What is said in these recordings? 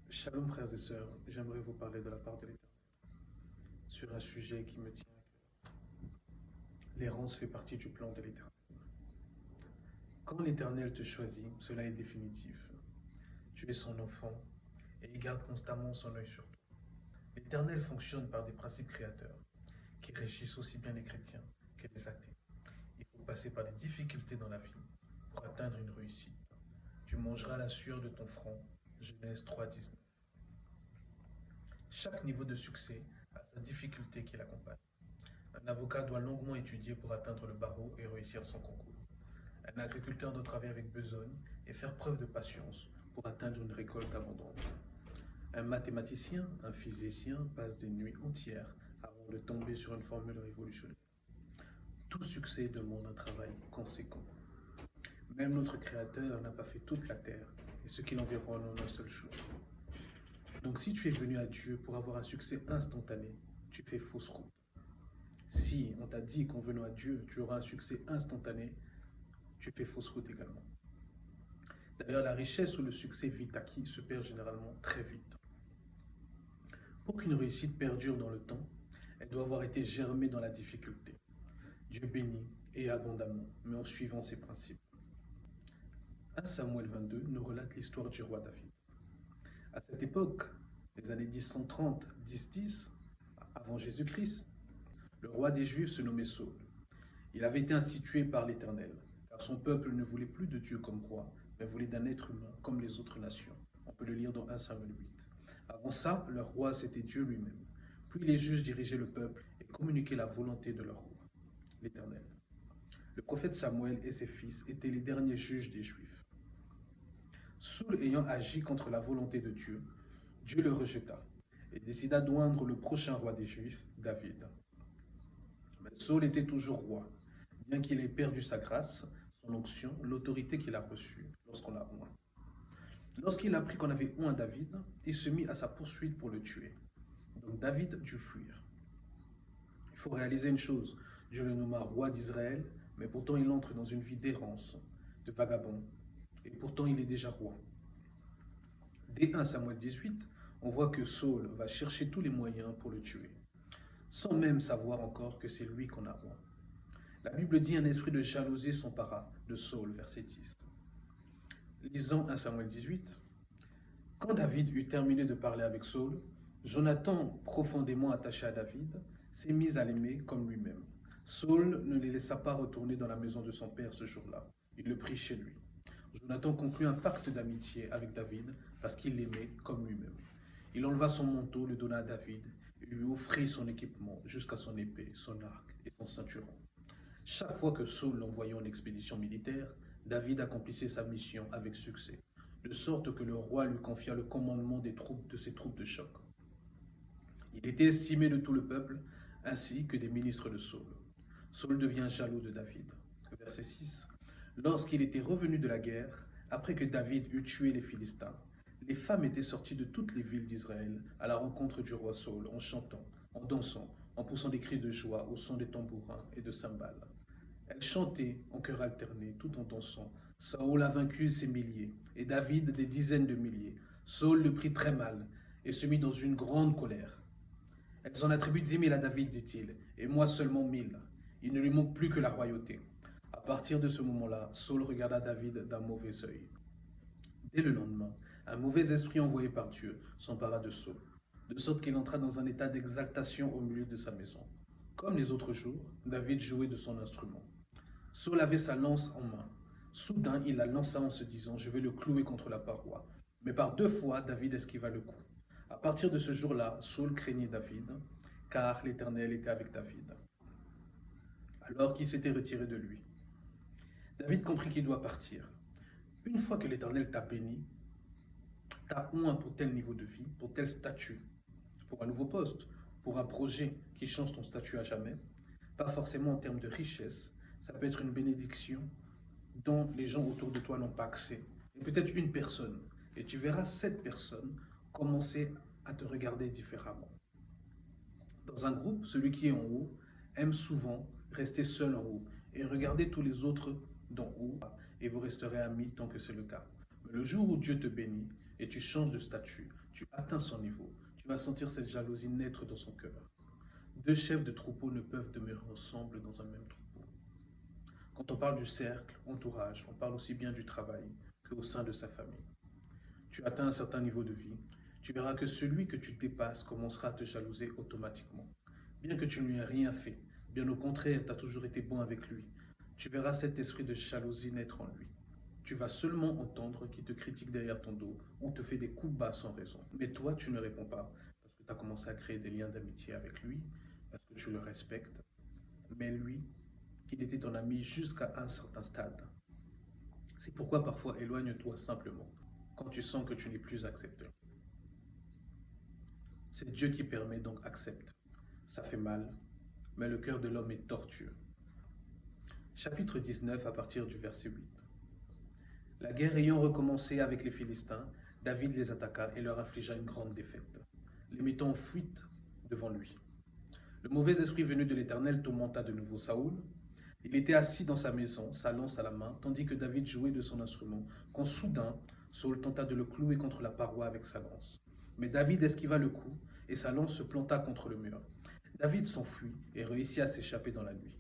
Shalom frères et sœurs, j'aimerais vous parler de la part de l'Éternel sur un sujet qui me tient à cœur. L'errance fait partie du plan de l'Éternel. Quand l'Éternel te choisit, cela est définitif. Tu es son enfant et il garde constamment son œil sur toi. L'Éternel fonctionne par des principes créateurs qui régissent aussi bien les chrétiens que les athées. Il faut passer par des difficultés dans la vie pour atteindre une réussite. Tu mangeras la sueur de ton front. Genèse 3,19. Chaque niveau de succès a sa difficulté qui l'accompagne. Un avocat doit longuement étudier pour atteindre le barreau et réussir son concours. Un agriculteur doit travailler avec besogne et faire preuve de patience pour atteindre une récolte abondante. Un mathématicien, un physicien passe des nuits entières avant de tomber sur une formule révolutionnaire. Tout succès demande un travail conséquent. Même notre Créateur n'a pas fait toute la terre et ce qui l'environne en un seul jour. Donc si tu es venu à Dieu pour avoir un succès instantané, tu fais fausse route. Si on t'a dit qu'en venant à Dieu, tu auras un succès instantané, tu fais fausse route également. D'ailleurs, la richesse ou le succès vite acquis se perd généralement très vite. Pour qu'une réussite perdure dans le temps, elle doit avoir été germée dans la difficulté. Dieu bénit et abondamment, mais en suivant ses principes. 1 Samuel 22 nous relate l'histoire du roi David. À cette époque, les années 1030, 1010, avant Jésus-Christ, le roi des Juifs se nommait Saul. Il avait été institué par l'Éternel, car son peuple ne voulait plus de Dieu comme roi, mais voulait d'un être humain comme les autres nations. On peut le lire dans 1 Samuel 8. Avant ça, leur roi, c'était Dieu lui-même. Puis les juges dirigeaient le peuple et communiquaient la volonté de leur roi, l'Éternel. Le prophète Samuel et ses fils étaient les derniers juges des Juifs. Saul ayant agi contre la volonté de Dieu, Dieu le rejeta et décida d'oindre le prochain roi des Juifs, David. Mais Saul était toujours roi, bien qu'il ait perdu sa grâce, son onction, l'autorité qu'il a reçue lorsqu'on l'a oint. Lorsqu'il apprit qu'on avait oint David, il se mit à sa poursuite pour le tuer. Donc David dut fuir. Il faut réaliser une chose, Dieu le nomma roi d'Israël, mais pourtant il entre dans une vie d'errance, de vagabond, et pourtant il est déjà roi. Dès 1 Samuel 18, on voit que Saul va chercher tous les moyens pour le tuer, sans même savoir encore que c'est lui qu'on a oint. La Bible dit un esprit de jalousie s'empara de Saul, verset 10. Lisons 1 Samuel 18. Quand David eut terminé de parler avec Saul, Jonathan, profondément attaché à David, s'est mis à l'aimer comme lui-même. Saul ne les laissa pas retourner dans la maison de son père ce jour-là. Il le prit chez lui. Jonathan conclut un pacte d'amitié avec David parce qu'il l'aimait comme lui-même. Il enleva son manteau, le donna à David et lui offrit son équipement jusqu'à son épée, son arc et son ceinturon. Chaque fois que Saul l'envoyait en expédition militaire, David accomplissait sa mission avec succès, de sorte que le roi lui confia le commandement de ses troupes de choc. Il était estimé de tout le peuple, ainsi que des ministres de Saul. Saul devient jaloux de David. Verset 6. Lorsqu'il était revenu de la guerre, après que David eut tué les Philistins, les femmes étaient sorties de toutes les villes d'Israël à la rencontre du roi Saul en chantant, en dansant, en poussant des cris de joie au son des tambourins et de cymbales. Elles chantaient en chœur alterné, tout en dansant. Saül a vaincu ses milliers, et David des dizaines de milliers. Saul le prit très mal, et se mit dans une grande colère. Elles en attribuent 10 000 à David, dit-il, et moi seulement 1000. Il ne lui manque plus que la royauté. À partir de ce moment-là, Saul regarda David d'un mauvais œil. Dès le lendemain, un mauvais esprit envoyé par Dieu s'empara de Saul, de sorte qu'il entra dans un état d'exaltation au milieu de sa maison. Comme les autres jours, David jouait de son instrument. Saul avait sa lance en main. Soudain, il la lança en se disant « Je vais le clouer contre la paroi ». Mais par 2 fois, David esquiva le coup. À partir de ce jour-là, Saul craignait David, car l'Éternel était avec David, alors qu'il s'était retiré de lui. David comprit qu'il doit partir. Une fois que l'Éternel t'a béni, t'a oint pour tel niveau de vie, pour tel statut, pour un nouveau poste, pour un projet qui change ton statut à jamais, pas forcément en termes de richesse, ça peut être une bénédiction dont les gens autour de toi n'ont pas accès. Et peut-être une personne, et tu verras cette personne commencer à te regarder différemment. Dans un groupe, celui qui est en haut aime souvent rester seul en haut et regarder tous les autres d'en haut, et vous resterez amis tant que c'est le cas. Mais le jour où Dieu te bénit et tu changes de statut, Tu atteins son niveau. Tu vas sentir cette jalousie naître dans son cœur. Deux chefs de troupeau ne peuvent demeurer ensemble dans un même troupeau. Quand on parle du cercle, entourage, on parle aussi bien du travail qu'au sein de sa famille. Tu atteins un certain niveau de vie, tu verras que celui que tu dépasses commencera à te jalouser automatiquement. Bien que tu ne lui aies rien fait, bien au contraire, tu as toujours été bon avec lui, tu verras cet esprit de jalousie naître en lui. Tu vas seulement entendre qu'il te critique derrière ton dos ou te fait des coups bas sans raison. Mais toi, tu ne réponds pas parce que tu as commencé à créer des liens d'amitié avec lui, parce que tu le respectes. Mais lui, qu'il était ton ami jusqu'à un certain stade. C'est pourquoi parfois éloigne-toi simplement quand tu sens que tu n'es plus accepté. C'est Dieu qui permet, donc accepte. Ça fait mal, mais le cœur de l'homme est tortueux. Chapitre 19 à partir du verset 8. La guerre ayant recommencé avec les Philistins, David les attaqua et leur infligea une grande défaite, les mettant en fuite devant lui. Le mauvais esprit venu de l'Éternel tourmenta de nouveau Saoul. Il était assis dans sa maison, sa lance à la main, tandis que David jouait de son instrument, quand soudain, Saul tenta de le clouer contre la paroi avec sa lance. Mais David esquiva le coup, et sa lance se planta contre le mur. David s'enfuit et réussit à s'échapper dans la nuit.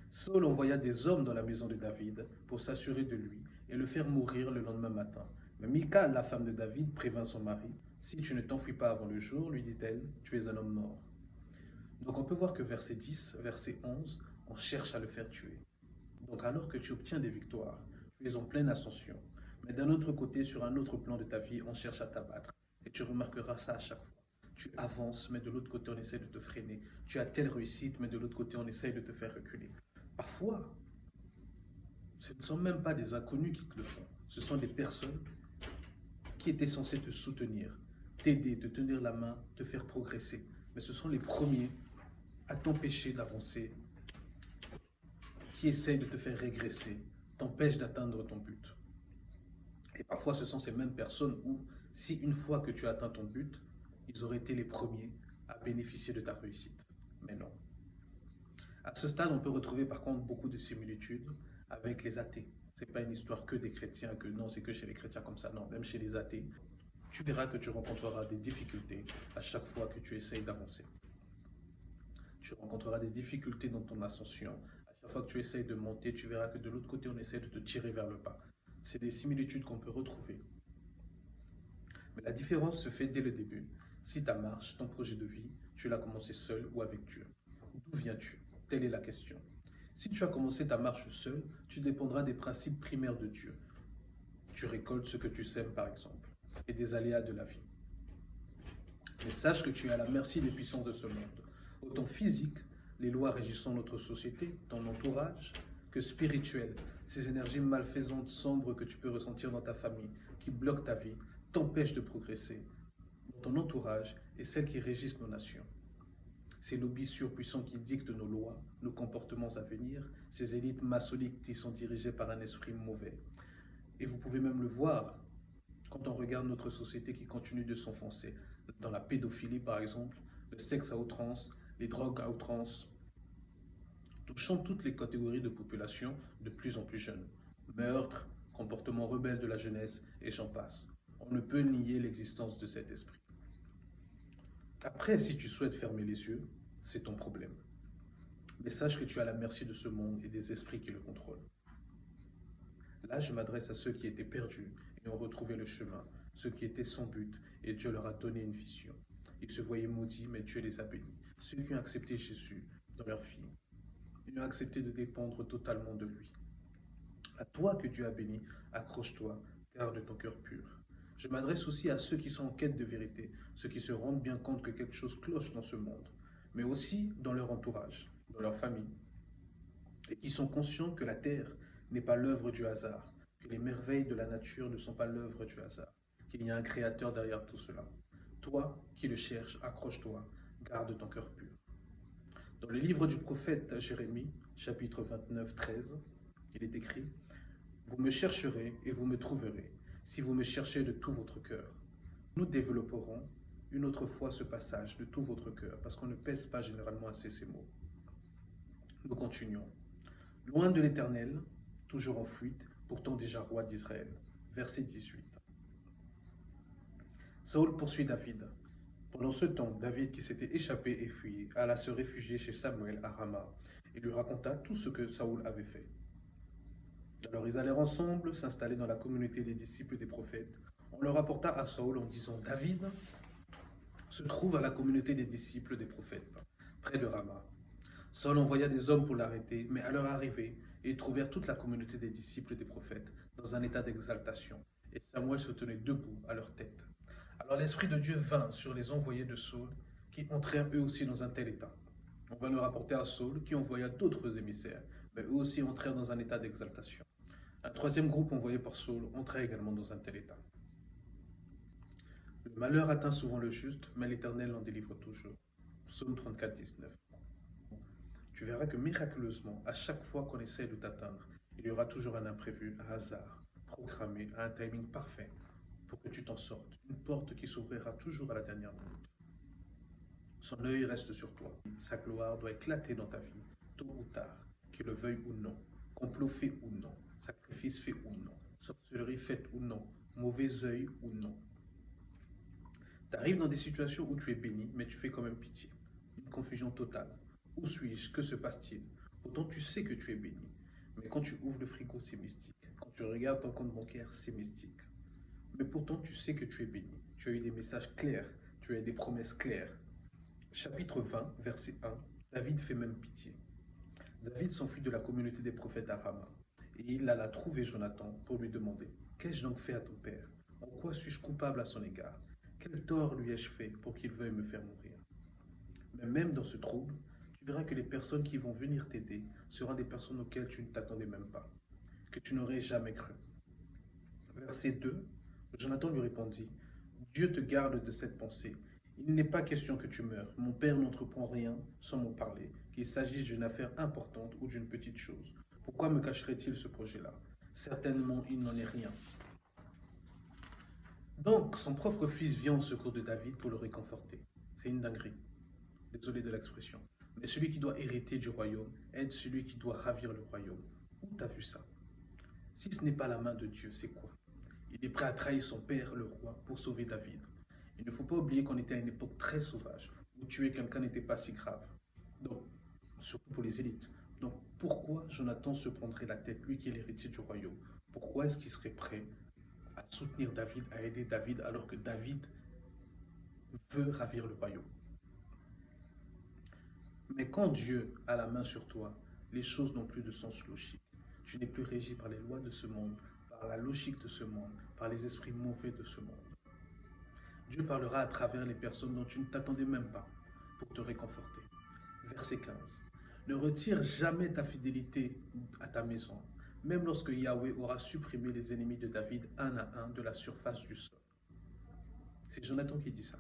Saul envoya des hommes dans la maison de David pour s'assurer de lui et le faire mourir le lendemain matin. Mais Michal, la femme de David, prévint son mari. « Si tu ne t'enfuis pas avant le jour, lui dit-elle, tu es un homme mort. » Donc on peut voir que verset 10, verset 11, on cherche à le faire tuer. Donc alors que tu obtiens des victoires, tu es en pleine ascension. Mais d'un autre côté, sur un autre plan de ta vie, on cherche à t'abattre. Et tu remarqueras ça à chaque fois. Tu avances, mais de l'autre côté, on essaie de te freiner. Tu as telle réussite, mais de l'autre côté, on essaie de te faire reculer. Parfois, ce ne sont même pas des inconnus qui te le font. Ce sont des personnes qui étaient censées te soutenir, t'aider, te tenir la main, te faire progresser. Mais ce sont les premiers à t'empêcher d'avancer, qui essayent de te faire régresser, t'empêchent d'atteindre ton but. Et parfois, ce sont ces mêmes personnes où, si une fois que tu as atteint ton but, ils auraient été les premiers à bénéficier de ta réussite. Mais non. À ce stade, on peut retrouver par contre beaucoup de similitudes avec les athées. Ce n'est pas une histoire que des chrétiens, que non, c'est que chez les chrétiens comme ça. Non, même chez les athées, tu verras que tu rencontreras des difficultés à chaque fois que tu essayes d'avancer. Tu rencontreras des difficultés dans ton ascension. À chaque fois que tu essayes de monter, tu verras que de l'autre côté, on essaie de te tirer vers le bas. C'est des similitudes qu'on peut retrouver. Mais la différence se fait dès le début. Si ta marche, ton projet de vie, tu l'as commencé seul ou avec Dieu. D'où viens-tu? Telle est la question. Si tu as commencé ta marche seul, tu dépendras des principes primaires de Dieu. Tu récoltes ce que tu sèmes, par exemple, et des aléas de la vie. Mais sache que tu es à la merci des puissances de ce monde. Autant physique, les lois régissant notre société, ton entourage, que spirituel, ces énergies malfaisantes, sombres que tu peux ressentir dans ta famille, qui bloquent ta vie, t'empêchent de progresser, dans ton entourage et celles qui régissent nos nations. Ces lobbies surpuissants qui dictent nos lois, nos comportements à venir, ces élites maçonniques qui sont dirigées par un esprit mauvais. Et vous pouvez même le voir quand on regarde notre société qui continue de s'enfoncer dans la pédophilie par exemple, le sexe à outrance, les drogues à outrance, touchant toutes les catégories de population de plus en plus jeunes. Meurtres, comportements rebelles de la jeunesse et j'en passe. On ne peut nier l'existence de cet esprit. Après, si tu souhaites fermer les yeux, c'est ton problème. Mais sache que tu es à la merci de ce monde et des esprits qui le contrôlent. Là, je m'adresse à ceux qui étaient perdus et ont retrouvé le chemin, ceux qui étaient sans but et Dieu leur a donné une vision. Ils se voyaient maudits, mais Dieu les a bénis. Ceux qui ont accepté Jésus dans leur vie, ils ont accepté de dépendre totalement de lui. À toi que Dieu a béni, accroche-toi, garde ton cœur pur. Je m'adresse aussi à ceux qui sont en quête de vérité, ceux qui se rendent bien compte que quelque chose cloche dans ce monde, mais aussi dans leur entourage, dans leur famille, et qui sont conscients que la terre n'est pas l'œuvre du hasard, que les merveilles de la nature ne sont pas l'œuvre du hasard, qu'il y a un créateur derrière tout cela. Toi qui le cherches, accroche-toi, garde ton cœur pur. Dans le livre du prophète Jérémie, chapitre 29, 13, il est écrit « Vous me chercherez et vous me trouverez, si vous me cherchez de tout votre cœur. » Nous développerons une autre fois ce passage de tout votre cœur, parce qu'on ne pèse pas généralement assez ces mots. Nous continuons. Loin de l'Éternel, toujours en fuite, pourtant déjà roi d'Israël. Verset 18. Saoul poursuit David. Pendant ce temps, David, qui s'était échappé et fui, alla se réfugier chez Samuel à Rama et lui raconta tout ce que Saoul avait fait. Alors ils allèrent ensemble s'installer dans la communauté des disciples des prophètes. On leur rapporta à Saoul en disant: David se trouve à la communauté des disciples des prophètes, près de Rama. Saul envoya des hommes pour l'arrêter, mais à leur arrivée, ils trouvèrent toute la communauté des disciples des prophètes dans un état d'exaltation, et Samuel se tenait debout à leur tête. Alors l'Esprit de Dieu vint sur les envoyés de Saul, qui entrèrent eux aussi dans un tel état. On vint le rapporter à Saul, qui envoya d'autres émissaires, mais eux aussi entrèrent dans un état d'exaltation. Un troisième groupe envoyé par Saul entrait également dans un tel état. Le malheur atteint souvent le juste, mais l'Éternel l'en délivre toujours. Psaume 34, 19. Tu verras que miraculeusement, à chaque fois qu'on essaie de t'atteindre, il y aura toujours un imprévu, un hasard, programmé à un timing parfait pour que tu t'en sortes. Une porte qui s'ouvrira toujours à la dernière minute. Son œil reste sur toi. Sa gloire doit éclater dans ta vie, tôt ou tard, qu'il le veuille ou non, complot fait ou non, sacrifice fait ou non, sorcellerie faite ou non, mauvais œil ou non. Tu arrives dans des situations où tu es béni, mais tu fais quand même pitié. Une confusion totale. Où suis-je? Que se passe-t-il? Pourtant, tu sais que tu es béni. Mais quand tu ouvres le frigo, c'est mystique. Quand tu regardes ton compte bancaire, c'est mystique. Mais pourtant, tu sais que tu es béni. Tu as eu des messages clairs. Tu as eu des promesses claires. Chapitre 20, verset 1. David fait même pitié. David s'enfuit de la communauté des prophètes à Rama. Et il alla trouver Jonathan pour lui demander: Qu'ai-je donc fait à ton père? En quoi suis-je coupable à son égard? Quel tort lui ai-je fait pour qu'il veuille me faire mourir? Mais même dans ce trouble, tu verras que les personnes qui vont venir t'aider seront des personnes auxquelles tu ne t'attendais même pas, que tu n'aurais jamais cru. Verset 2, Jonathan lui répondit: Dieu te garde de cette pensée. Il n'est pas question que tu meures. Mon père n'entreprend rien sans m'en parler, qu'il s'agisse d'une affaire importante ou d'une petite chose. Pourquoi me cacherait-il ce projet-là? Certainement, il n'en est rien. Donc, son propre fils vient au secours de David pour le réconforter. C'est une dinguerie. Désolé de l'expression. Mais celui qui doit hériter du royaume aide celui qui doit ravir le royaume. Où t'as vu ça? Si ce n'est pas la main de Dieu, c'est quoi? Il est prêt à trahir son père, le roi, pour sauver David. Il ne faut pas oublier qu'on était à une époque très sauvage, où tuer quelqu'un n'était pas si grave. Donc, surtout pour les élites. Donc, pourquoi Jonathan se prendrait la tête, lui qui est l'héritier du royaume? Pourquoi est-ce qu'il serait prêt à soutenir David, à aider David, alors que David veut ravir le royaume? Mais quand Dieu a la main sur toi, les choses n'ont plus de sens logique. Tu n'es plus régi par les lois de ce monde, par la logique de ce monde, par les esprits mauvais de ce monde. Dieu parlera à travers les personnes dont tu ne t'attendais même pas pour te réconforter. Verset 15. Ne retire jamais ta fidélité à ta maison, même lorsque Yahweh aura supprimé les ennemis de David un à un de la surface du sol. C'est Jonathan qui dit ça.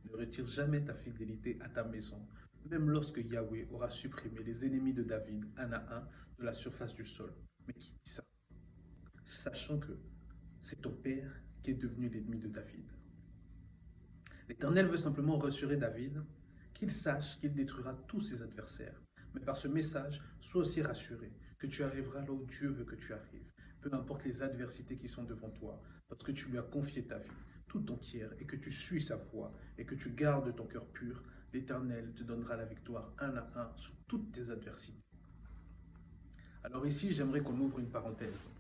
Ne retire jamais ta fidélité à ta maison, même lorsque Yahweh aura supprimé les ennemis de David un à un de la surface du sol. Mais qui dit ça? Sachant que c'est ton père qui est devenu l'ennemi de David. L'Éternel veut simplement rassurer David, qu'il sache qu'il détruira tous ses adversaires. Mais par ce message, sois aussi rassuré que tu arriveras là où Dieu veut que tu arrives, peu importe les adversités qui sont devant toi, parce que tu lui as confié ta vie tout entière et que tu suis sa voie et que tu gardes ton cœur pur. L'Éternel te donnera la victoire un à un sur toutes tes adversités. Alors ici, j'aimerais qu'on ouvre une parenthèse.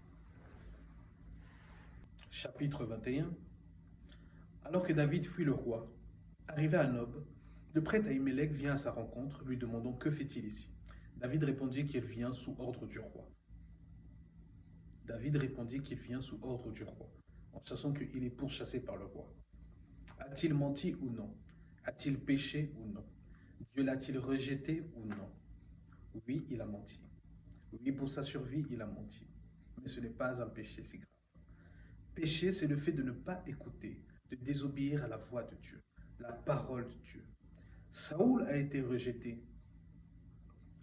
Chapitre 21. Alors que David fuit le roi, arrivé à Nob, le prêtre Ahimelech vient à sa rencontre, lui demandant: Que fait-il ici? David répondit qu'il vient sous ordre du roi. David répondit qu'il vient sous ordre du roi, en sachant qu'il est pourchassé par le roi. A-t-il menti ou non? A-t-il péché ou non? Dieu l'a-t-il rejeté ou non? Oui, il a menti. Oui, pour sa survie, il a menti. Mais ce n'est pas un péché si grave. Péché, c'est le fait de ne pas écouter, de désobéir à la voix de Dieu, la parole de Dieu. Saoul a été rejeté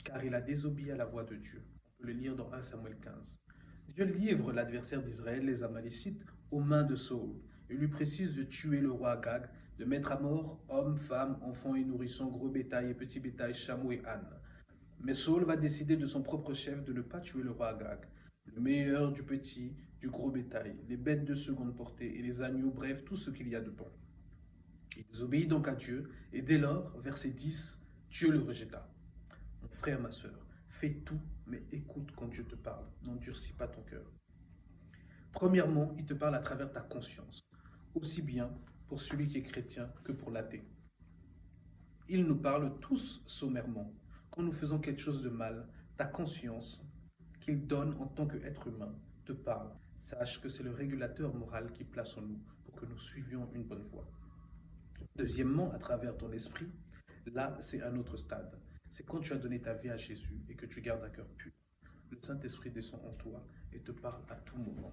car il a désobéi à la voix de Dieu. On peut le lire dans 1 Samuel 15. Dieu livre l'adversaire d'Israël, les Amalécites, aux mains de Saoul. Il lui précise de tuer le roi Agag, de mettre à mort hommes, femmes, enfants et nourrissons, gros bétail et petits bétail, chameaux et ânes. Mais Saul va décider de son propre chef de ne pas tuer le roi Agag. Le meilleur du petit, du gros bétail, les bêtes de seconde portée et les agneaux, bref, tout ce qu'il y a de bon. Il désobéit donc à Dieu, et dès lors, verset 10, Dieu le rejeta. Mon frère, ma sœur, fais tout, mais écoute quand Dieu te parle. N'endurcis pas ton cœur. Premièrement, il te parle à travers ta conscience, aussi bien pour celui qui est chrétien que pour l'athée. Il nous parle tous sommairement. Quand nous faisons quelque chose de mal, ta conscience, qu'il donne en tant qu'être humain, te parle. Sache que c'est le régulateur moral qui place en nous pour que nous suivions une bonne voie. Deuxièmement, à travers ton esprit, là, c'est un autre stade. C'est quand tu as donné ta vie à Jésus et que tu gardes un cœur pur. Le Saint-Esprit descend en toi et te parle à tout moment.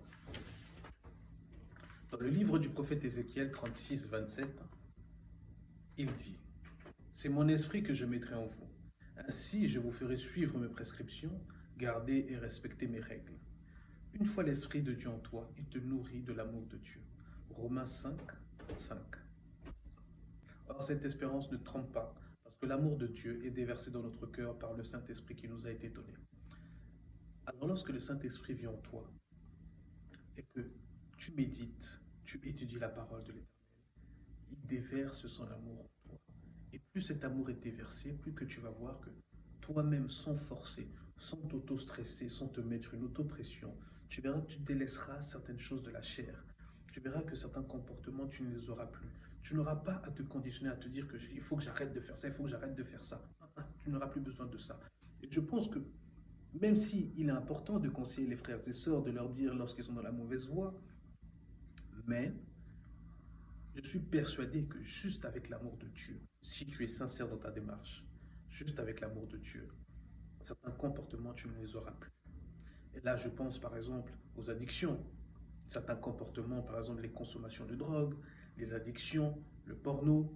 Dans le livre du prophète Ézéchiel 36, 27, il dit « C'est mon esprit que je mettrai en vous. Ainsi, je vous ferai suivre mes prescriptions, garder et respecter mes règles. Une fois l'Esprit de Dieu en toi, il te nourrit de l'amour de Dieu. » Romains 5, 5. Or, cette espérance ne trompe pas, parce que l'amour de Dieu est déversé dans notre cœur par le Saint-Esprit qui nous a été donné. Alors, lorsque le Saint-Esprit vient en toi, et que tu médites, tu étudies la parole de l'Éternel, il déverse son amour en toi. Et plus cet amour est déversé, plus que tu vas voir que toi-même, sans forcer, sans t'auto-stresser, sans te mettre une auto-pression, tu verras que tu délaisseras certaines choses de la chair. Tu verras que certains comportements, tu ne les auras plus. Tu n'auras pas à te conditionner, à te dire que il faut que j'arrête de faire ça, il faut que j'arrête de faire ça. Tu n'auras plus besoin de ça. Et je pense que même si il est important de conseiller les frères et sœurs, de leur dire lorsqu'ils sont dans la mauvaise voie, mais je suis persuadé que juste avec l'amour de Dieu, si tu es sincère dans ta démarche, juste avec l'amour de Dieu, certains comportements, tu ne les auras plus. Et là, je pense par exemple aux addictions. Certains comportements, par exemple les consommations de drogue, les addictions, le porno,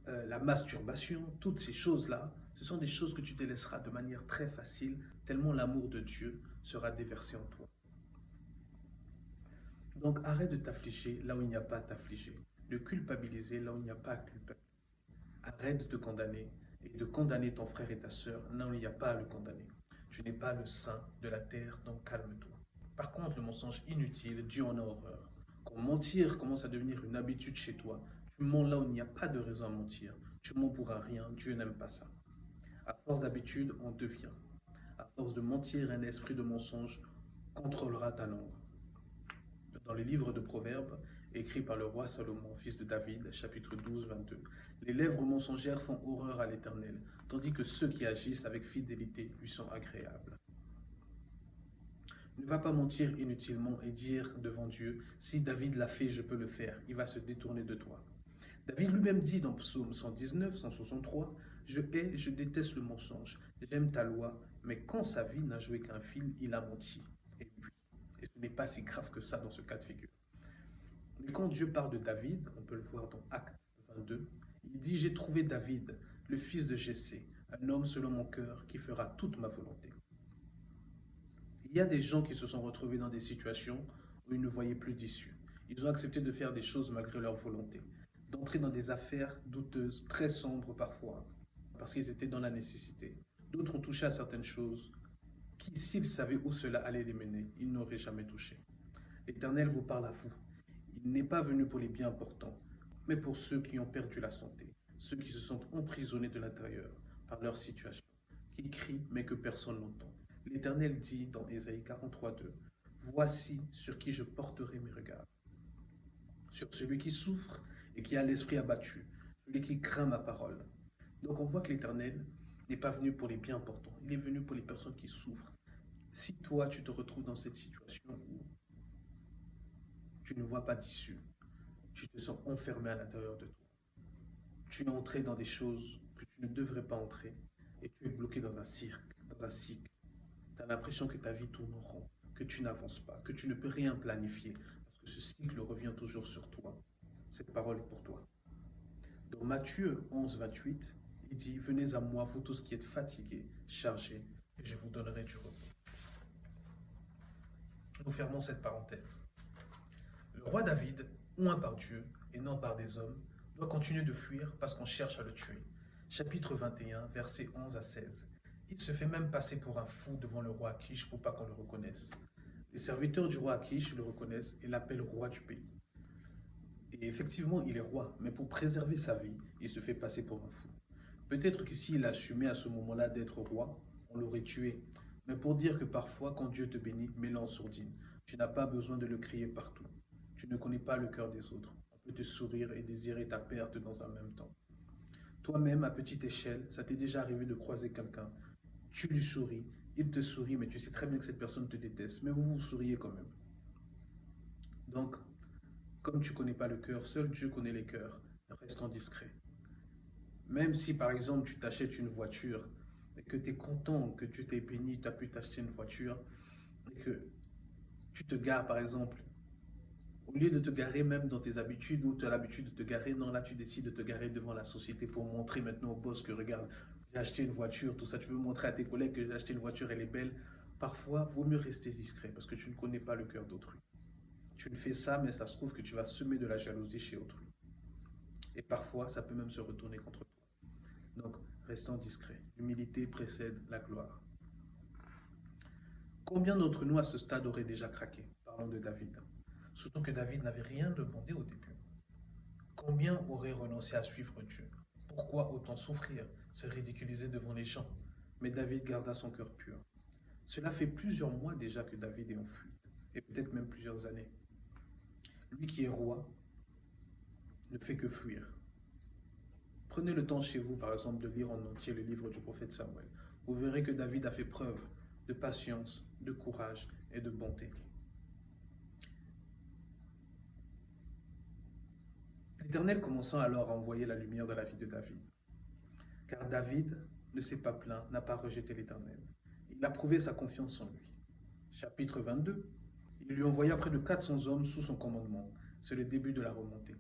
la masturbation, toutes ces choses-là, ce sont des choses que tu délaisseras de manière très facile, tellement l'amour de Dieu sera déversé en toi. Donc arrête de t'affliger là où il n'y a pas à t'affliger, de culpabiliser là où il n'y a pas à culpabiliser. Arrête de te condamner et de condamner ton frère et ta sœur là où il n'y a pas à le condamner. Tu n'es pas le saint de la terre, donc calme-toi. Par contre, le mensonge inutile, Dieu en a horreur. Quand mentir commence à devenir une habitude chez toi, tu mens là où il n'y a pas de raison à mentir. Tu mens pour un rien, Dieu n'aime pas ça. À force d'habitude, on devient. À force de mentir, un esprit de mensonge contrôlera ta langue. Dans le livre de Proverbes, écrit par le roi Salomon, fils de David, chapitre 12, 22, les lèvres mensongères font horreur à l'Éternel, tandis que ceux qui agissent avec fidélité lui sont agréables. Ne va pas mentir inutilement et dire devant Dieu, si David l'a fait, je peux le faire. Il va se détourner de toi. David lui-même dit dans Psaume 119, 163, je hais et je déteste le mensonge. J'aime ta loi, mais quand sa vie n'a joué qu'un film, il a menti. Et ce n'est pas si grave que ça dans ce cas de figure. Mais quand Dieu parle de David, on peut le voir dans Actes 22, il dit, j'ai trouvé David, le fils de Jessé, un homme selon mon cœur qui fera toute ma volonté. Il y a des gens qui se sont retrouvés dans des situations où ils ne voyaient plus d'issue. Ils ont accepté de faire des choses malgré leur volonté, d'entrer dans des affaires douteuses, très sombres parfois, parce qu'ils étaient dans la nécessité. D'autres ont touché à certaines choses qui, s'ils savaient où cela allait les mener, ils n'auraient jamais touché. L'Éternel vous parle à vous. Il n'est pas venu pour les bien portants, mais pour ceux qui ont perdu la santé, ceux qui se sentent emprisonnés de l'intérieur par leur situation, qui crient mais que personne n'entend. L'Éternel dit dans Ésaïe 43, 2, « Voici sur qui je porterai mes regards, sur celui qui souffre et qui a l'esprit abattu, celui qui craint ma parole. » Donc on voit que l'Éternel n'est pas venu pour les bien portants, il est venu pour les personnes qui souffrent. Si toi tu te retrouves dans cette situation où tu ne vois pas d'issue, tu te sens enfermé à l'intérieur de toi, tu es entré dans des choses que tu ne devrais pas entrer et tu es bloqué dans un cycle, tu as l'impression que ta vie tourne en rond, que tu n'avances pas, que tu ne peux rien planifier, parce que ce cycle revient toujours sur toi. Cette parole est pour toi. Dans Matthieu 11, 28, il dit « Venez à moi, vous tous qui êtes fatigués, chargés, et je vous donnerai du repos. » Nous fermons cette parenthèse. Le roi David, oint par Dieu et non par des hommes, doit continuer de fuir parce qu'on cherche à le tuer. Chapitre 21, versets 11 à 16. Il se fait même passer pour un fou devant le roi Akish pour pas qu'on le reconnaisse. Les serviteurs du roi Akish le reconnaissent et l'appellent roi du pays. Et effectivement, il est roi, mais pour préserver sa vie, il se fait passer pour un fou. Peut-être que s'il assumait à ce moment-là d'être roi, on l'aurait tué. Mais pour dire que parfois, quand Dieu te bénit, mets-le en sourdine. Tu n'as pas besoin de le crier partout. Tu ne connais pas le cœur des autres. On peut te sourire et désirer ta perte dans un même temps. Toi-même, à petite échelle, ça t'est déjà arrivé de croiser quelqu'un. Tu lui souris, il te sourit, mais tu sais très bien que cette personne te déteste. Mais vous vous souriez quand même. Donc, comme tu ne connais pas le cœur, seul Dieu connaît les cœurs. Restons discrets. Même si, par exemple, tu t'achètes une voiture et que tu es content que Dieu t'ait béni, tu as pu t'acheter une voiture et que tu te gares, par exemple, au lieu de te garer même dans tes habitudes où tu as l'habitude de te garer, non, là, tu décides de te garer devant la société pour montrer maintenant au boss que, regarde, j'ai acheté une voiture, tout ça, tu veux montrer à tes collègues que j'ai acheté une voiture, elle est belle. Parfois, vaut mieux rester discret parce que tu ne connais pas le cœur d'autrui. Tu ne fais ça, mais ça se trouve que tu vas semer de la jalousie chez autrui. Et parfois, ça peut même se retourner contre toi. Donc, restons discrets. L'humilité précède la gloire. Combien d'entre nous à ce stade auraient déjà craqué? Parlons de David. Surtout que David n'avait rien demandé au début. Combien auraient renoncé à suivre Dieu? Pourquoi autant souffrir, se ridiculiser devant les gens? Mais David garda son cœur pur. Cela fait plusieurs mois déjà que David est en fuite, et peut-être même plusieurs années. Lui qui est roi ne fait que fuir. Prenez le temps chez vous, par exemple, de lire en entier le livre du prophète Samuel. Vous verrez que David a fait preuve de patience, de courage et de bonté. L'Éternel commençant alors à envoyer la lumière dans la vie de David. Car David ne s'est pas plaint, n'a pas rejeté l'Éternel. Il a prouvé sa confiance en lui. Chapitre 22. Il lui envoya près de 400 hommes sous son commandement. C'est le début de la remontée.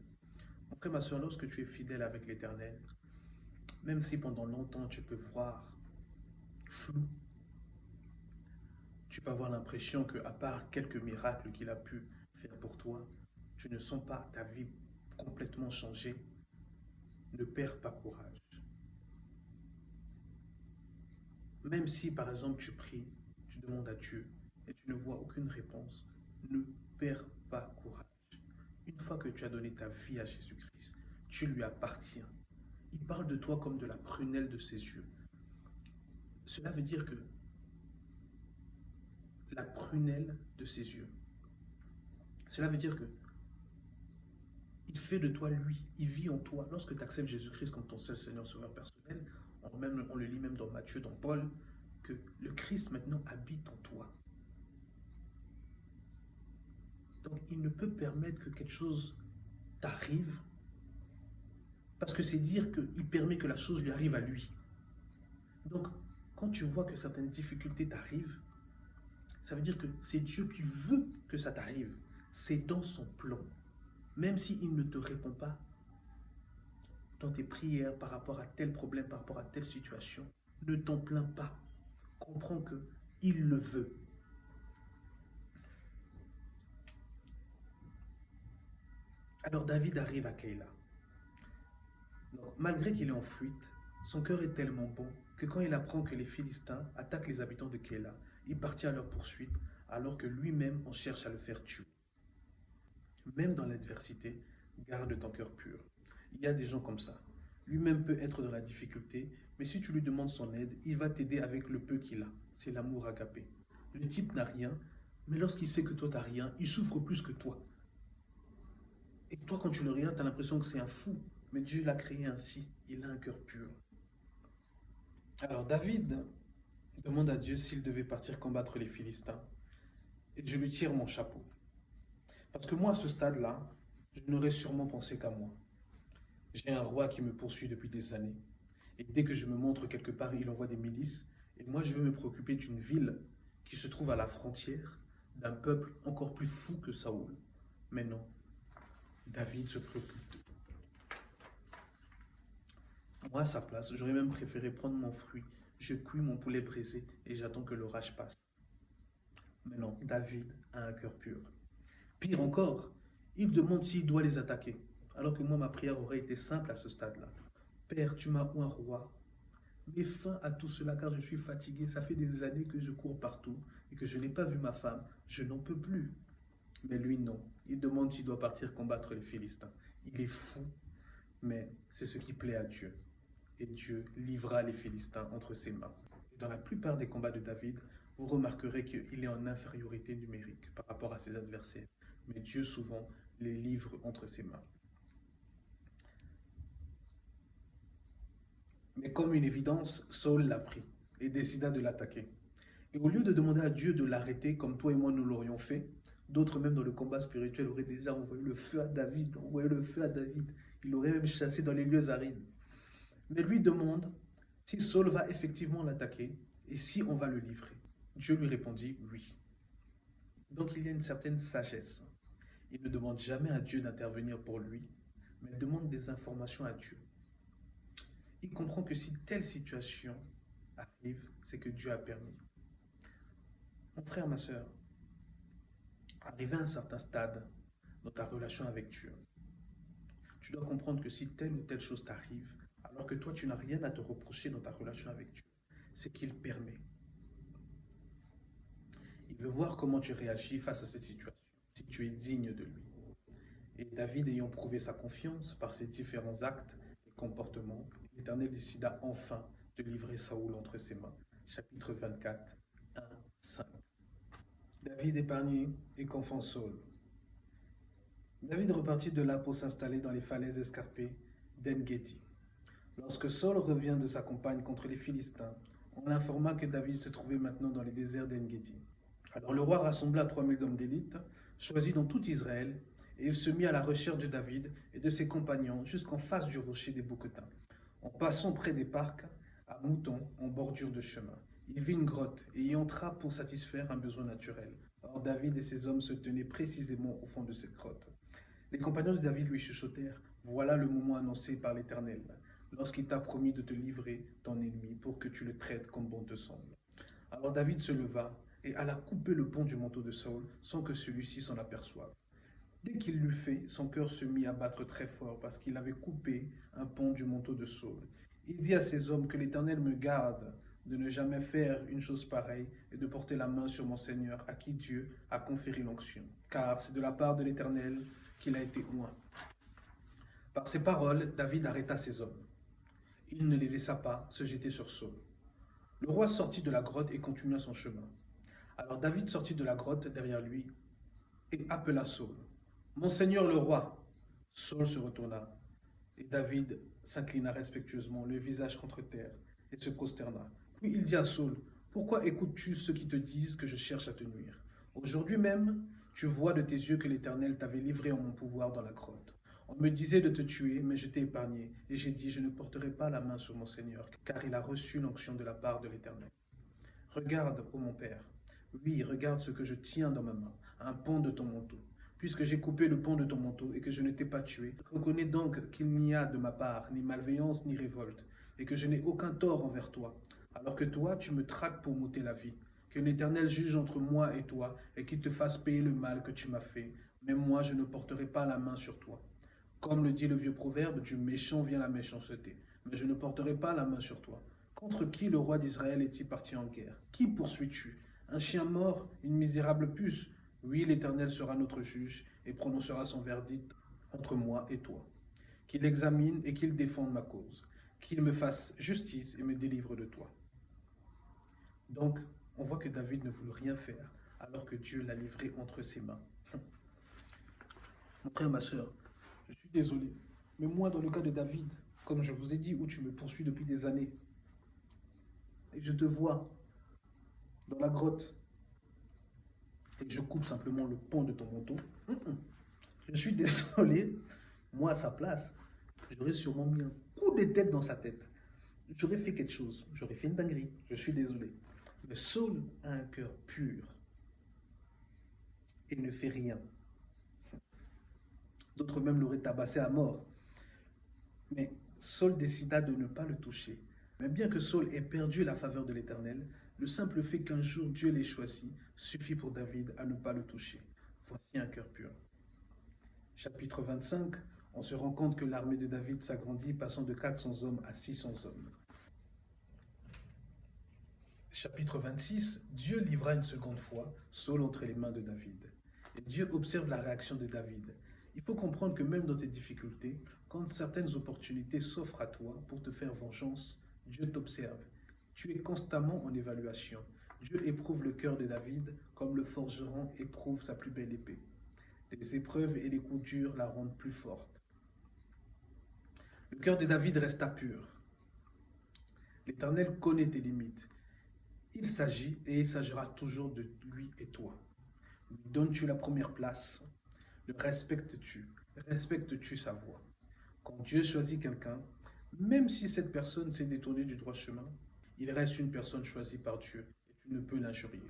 Mon frère, ma soeur, lorsque tu es fidèle avec l'Éternel, même si pendant longtemps tu peux voir flou, tu peux avoir l'impression qu'à part quelques miracles qu'il a pu faire pour toi, tu ne sens pas ta vie complètement changée. Ne perds pas courage. Même si, par exemple, tu pries, tu demandes à Dieu et tu ne vois aucune réponse, ne perds pas courage. Une fois que tu as donné ta vie à Jésus-Christ, tu lui appartiens. Il parle de toi comme de la prunelle de ses yeux. Cela veut dire que la prunelle de ses yeux. Cela veut dire que il fait de toi lui, il vit en toi. Lorsque tu acceptes Jésus-Christ comme ton seul Seigneur Sauveur personnel, on le lit même dans Matthieu, dans Paul, que le Christ maintenant habite en toi. Donc il ne peut permettre que quelque chose t'arrive, parce que c'est dire qu'il permet que la chose lui arrive à lui. Donc quand tu vois que certaines difficultés t'arrivent, ça veut dire que c'est Dieu qui veut que ça t'arrive. C'est dans son plan. Même s'il ne te répond pas dans tes prières par rapport à tel problème, par rapport à telle situation, ne t'en plains pas. Comprends qu'il le veut. Alors David arrive à Keïla. Malgré qu'il est en fuite, son cœur est tellement bon que quand il apprend que les Philistins attaquent les habitants de Keïla, il partit à leur poursuite alors que lui-même en cherche à le faire tuer. Même dans l'adversité, garde ton cœur pur. Il y a des gens comme ça. Lui-même peut être dans la difficulté, mais si tu lui demandes son aide, il va t'aider avec le peu qu'il a. C'est l'amour agapé. Le type n'a rien, mais lorsqu'il sait que toi t'as rien, il souffre plus que toi. Et toi, quand tu le regardes, tu as l'impression que c'est un fou. Mais Dieu l'a créé ainsi. Il a un cœur pur. Alors David demande à Dieu s'il devait partir combattre les Philistins. Et je lui tire mon chapeau. Parce que moi, à ce stade-là, je n'aurais sûrement pensé qu'à moi. J'ai un roi qui me poursuit depuis des années. Et dès que je me montre quelque part, il envoie des milices. Et moi, je veux me préoccuper d'une ville qui se trouve à la frontière d'un peuple encore plus fou que Saoul. Mais non, David se préoccupe. Moi, à sa place, j'aurais même préféré prendre mon fruit. Je cuis mon poulet braisé et j'attends que l'orage passe. Mais non, David a un cœur pur. Pire encore, il demande s'il doit les attaquer. Alors que moi, ma prière aurait été simple à ce stade-là. Père, tu m'as un roi. Mets fin à tout cela car je suis fatigué. Ça fait des années que je cours partout et que je n'ai pas vu ma femme. Je n'en peux plus. Mais lui, non. Il demande s'il doit partir combattre les Philistins. Il est fou, mais c'est ce qui plaît à Dieu. Et Dieu livra les Philistins entre ses mains. Et dans la plupart des combats de David, vous remarquerez qu'il est en infériorité numérique par rapport à ses adversaires. Mais Dieu souvent les livre entre ses mains. Mais comme une évidence, Saul l'a pris et décida de l'attaquer. Et au lieu de demander à Dieu de l'arrêter, comme toi et moi nous l'aurions fait, d'autres même dans le combat spirituel auraient déjà envoyé le feu à David, envoyé le feu à David. Il l'aurait même chassé dans les lieux arides. Mais lui demande si Saul va effectivement l'attaquer et si on va le livrer. Dieu lui répondit oui. Donc il y a une certaine sagesse. Il ne demande jamais à Dieu d'intervenir pour lui, mais demande des informations à Dieu. Il comprend que si telle situation arrive, c'est que Dieu a permis. Mon frère, ma soeur, arrivé à un certain stade dans ta relation avec Dieu, tu dois comprendre que si telle ou telle chose t'arrive, alors que toi tu n'as rien à te reprocher dans ta relation avec Dieu, c'est qu'il permet. Il veut voir comment tu réagis face à cette situation, si tu es digne de lui. Et David, ayant prouvé sa confiance par ses différents actes et comportements, l'Éternel décida enfin de livrer Saoul entre ses mains. Chapitre 24, 1, 5. David épargné et confond Saul. David repartit de là pour s'installer dans les falaises escarpées d'En-Gedi. Lorsque Saul revient de sa campagne contre les Philistins, on l'informa que David se trouvait maintenant dans les déserts d'En-Gedi. Alors le roi rassembla 3000 hommes d'élite, choisis dans tout Israël, et il se mit à la recherche de David et de ses compagnons jusqu'en face du rocher des Bouquetins, en passant près des parcs à moutons en bordure de chemin. Il vit une grotte et y entra pour satisfaire un besoin naturel. Or David et ses hommes se tenaient précisément au fond de cette grotte. Les compagnons de David lui chuchotèrent: « Voilà le moment annoncé par l'Éternel, lorsqu'il t'a promis de te livrer ton ennemi pour que tu le traites comme bon te semble. » Alors David se leva et alla couper le pont du manteau de Saul sans que celui-ci s'en aperçoive. Dès qu'il l'eut fait, son cœur se mit à battre très fort parce qu'il avait coupé un pont du manteau de Saul. Il dit à ses hommes: « Que l'Éternel me garde de ne jamais faire une chose pareille et de porter la main sur mon Seigneur à qui Dieu a conféré l'onction, car c'est de la part de l'Éternel qu'il a été oint. » Par ces paroles, David arrêta ses hommes. Il ne les laissa pas se jeter sur Saul. Le roi sortit de la grotte et continua son chemin. Alors David sortit de la grotte derrière lui et appela Saul. « Mon Seigneur le roi !» Saul se retourna et David s'inclina respectueusement, le visage contre terre, et se prosterna. Puis il dit à Saul: « Pourquoi écoutes-tu ceux qui te disent que je cherche à te nuire? Aujourd'hui même, tu vois de tes yeux que l'Éternel t'avait livré en mon pouvoir dans la grotte. On me disait de te tuer, mais je t'ai épargné, et j'ai dit: je ne porterai pas la main sur mon Seigneur, car il a reçu l'onction de la part de l'Éternel. Regarde, ô mon Père, oui, regarde ce que je tiens dans ma main, un pont de ton manteau. Puisque j'ai coupé le pont de ton manteau et que je ne t'ai pas tué, reconnais donc qu'il n'y a de ma part ni malveillance ni révolte, et que je n'ai aucun tort envers toi, alors que toi, tu me traques pour m'ôter la vie. Que l'Éternel juge entre moi et toi, et qu'il te fasse payer le mal que tu m'as fait, mais moi, je ne porterai pas la main sur toi. Comme le dit le vieux proverbe, du méchant vient la méchanceté, mais je ne porterai pas la main sur toi. Contre qui le roi d'Israël est-il parti en guerre? Qui poursuis-tu? Un chien mort, une misérable puce? Oui, l'Éternel sera notre juge et prononcera son verdict entre moi et toi. Qu'il examine et qu'il défende ma cause, qu'il me fasse justice et me délivre de toi. » Donc, on voit que David ne voulait rien faire, alors que Dieu l'a livré entre ses mains. Mon frère, ma soeur, je suis désolé, mais moi, dans le cas de David, comme je vous ai dit, où tu me poursuis depuis des années, et je te vois dans la grotte, et je coupe simplement le pont de ton manteau, je suis désolé, moi à sa place, j'aurais sûrement mis un coup de tête dans sa tête. J'aurais fait quelque chose, j'aurais fait une dinguerie, je suis désolé. Mais Saul a un cœur pur et ne fait rien. D'autres même l'auraient tabassé à mort. Mais Saul décida de ne pas le toucher. Mais bien que Saul ait perdu la faveur de l'Éternel, le simple fait qu'un jour Dieu l'ait choisi suffit pour David à ne pas le toucher. Voici un cœur pur. Chapitre 25, on se rend compte que l'armée de David s'agrandit, passant de 400 hommes à 600 hommes. Chapitre 26, Dieu livra une seconde fois Saul entre les mains de David. Et Dieu observe la réaction de David. Il faut comprendre que même dans tes difficultés, quand certaines opportunités s'offrent à toi pour te faire vengeance, Dieu t'observe. Tu es constamment en évaluation. Dieu éprouve le cœur de David comme le forgeron éprouve sa plus belle épée. Les épreuves et les coups durs la rendent plus forte. Le cœur de David resta pur. L'Éternel connaît tes limites. Il s'agit et il s'agira toujours de lui et toi. Lui donnes-tu la première place? Le respectes-tu? Respectes-tu sa voix? Quand Dieu choisit quelqu'un, même si cette personne s'est détournée du droit chemin, il reste une personne choisie par Dieu et tu ne peux l'injurier,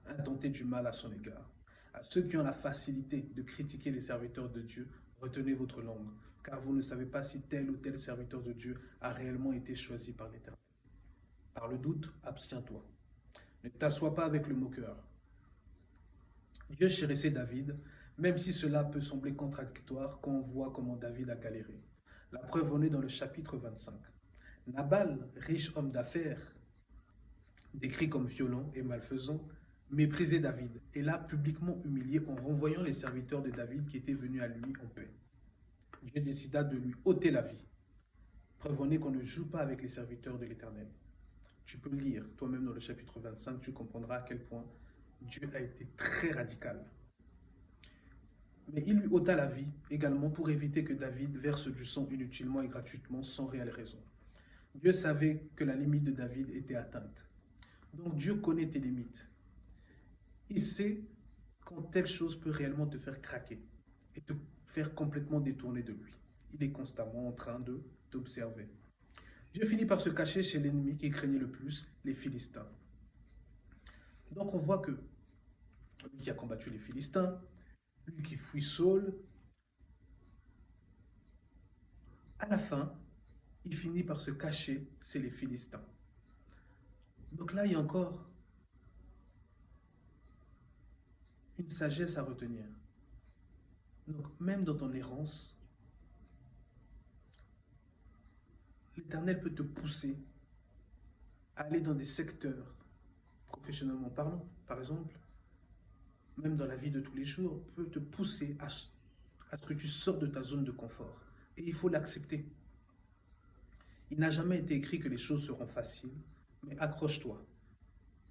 intenter du mal à son égard. À ceux qui ont la facilité de critiquer les serviteurs de Dieu, retenez votre langue, car vous ne savez pas si tel ou tel serviteur de Dieu a réellement été choisi par l'Éternel. Par le doute, abstiens-toi. Ne t'assois pas avec le moqueur. Dieu chérissait David, même si cela peut sembler contradictoire quand on voit comment David a galéré. La preuve en est dans le chapitre 25. Nabal, riche homme d'affaires, décrit comme violent et malfaisant, méprisait David et l'a publiquement humilié en renvoyant les serviteurs de David qui étaient venus à lui en paix. Dieu décida de lui ôter la vie. Preuve en est qu'on ne joue pas avec les serviteurs de l'Éternel. Tu peux lire toi-même dans le chapitre 25, tu comprendras à quel point Dieu a été très radical. Mais il lui ôta la vie également pour éviter que David verse du sang inutilement et gratuitement sans réelle raison. Dieu savait que la limite de David était atteinte. Donc Dieu connaît tes limites. Il sait quand telle chose peut réellement te faire craquer et te faire complètement détourner de lui. Il est constamment en train de t'observer. Dieu finit par se cacher chez l'ennemi qui craignait le plus, les Philistins. Donc on voit que lui qui a combattu les Philistins, lui qui fuit Saul, à la fin, il finit par se cacher, c'est les Philistins. Donc là, il y a encore une sagesse à retenir. Donc même dans ton errance, l'Éternel peut te pousser à aller dans des secteurs, professionnellement parlant, par exemple, même dans la vie de tous les jours, peut te pousser à ce que tu sortes de ta zone de confort. Et il faut l'accepter. Il n'a jamais été écrit que les choses seront faciles, mais accroche-toi,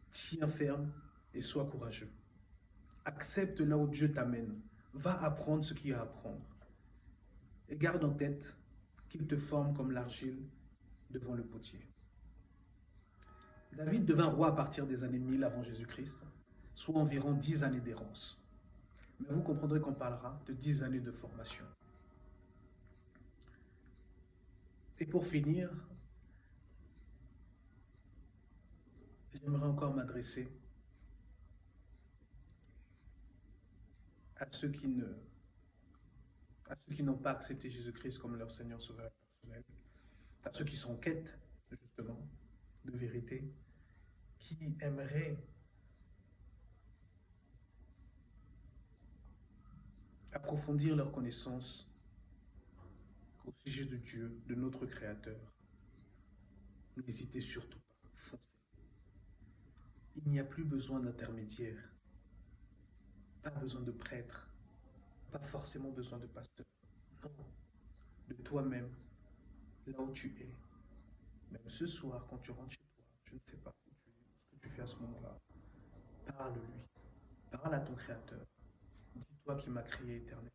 tiens ferme et sois courageux. Accepte là où Dieu t'amène. Va apprendre ce qu'il y a à apprendre. Et garde en tête qu'il te forme comme l'argile devant le potier. David devint roi à partir des années 1000 avant Jésus-Christ, soit environ 10 années d'errance. Mais vous comprendrez qu'on parlera de 10 années de formation. Et pour finir, j'aimerais encore m'adresser à ceux qui n'ont pas accepté Jésus-Christ comme leur Seigneur Sauveur personnel, à ceux qui sont en quête, justement, de vérité, qui aimeraient approfondir leur connaissance au sujet de Dieu, de notre Créateur. N'hésitez surtout pas, foncez. Il n'y a plus besoin d'intermédiaire, pas besoin de prêtre, pas forcément besoin de pasteur. Non, de toi-même, là où tu es. Même ce soir, quand tu rentres chez toi, je ne sais pas où tu es, ce que tu fais à ce moment-là. Parle-lui, parle à ton Créateur. Dis-toi qui m'a créé éternel.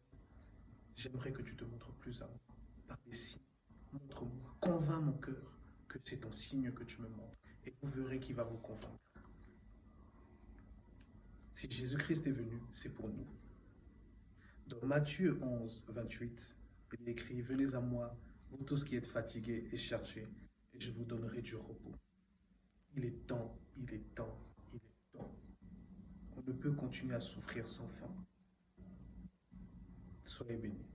J'aimerais que tu te montres plus à moi, par des signes. Montre-moi, convainc mon cœur que c'est ton signe que tu me montres. Et vous verrez qu'il va vous convaincre. Si Jésus-Christ est venu, c'est pour nous. Dans Matthieu 11, 28, il est écrit « Venez à moi, vous tous qui êtes fatigués et chargés, et je vous donnerai du repos. » Il est temps, il est temps, il est temps. On ne peut continuer à souffrir sans fin. Soyez bénis.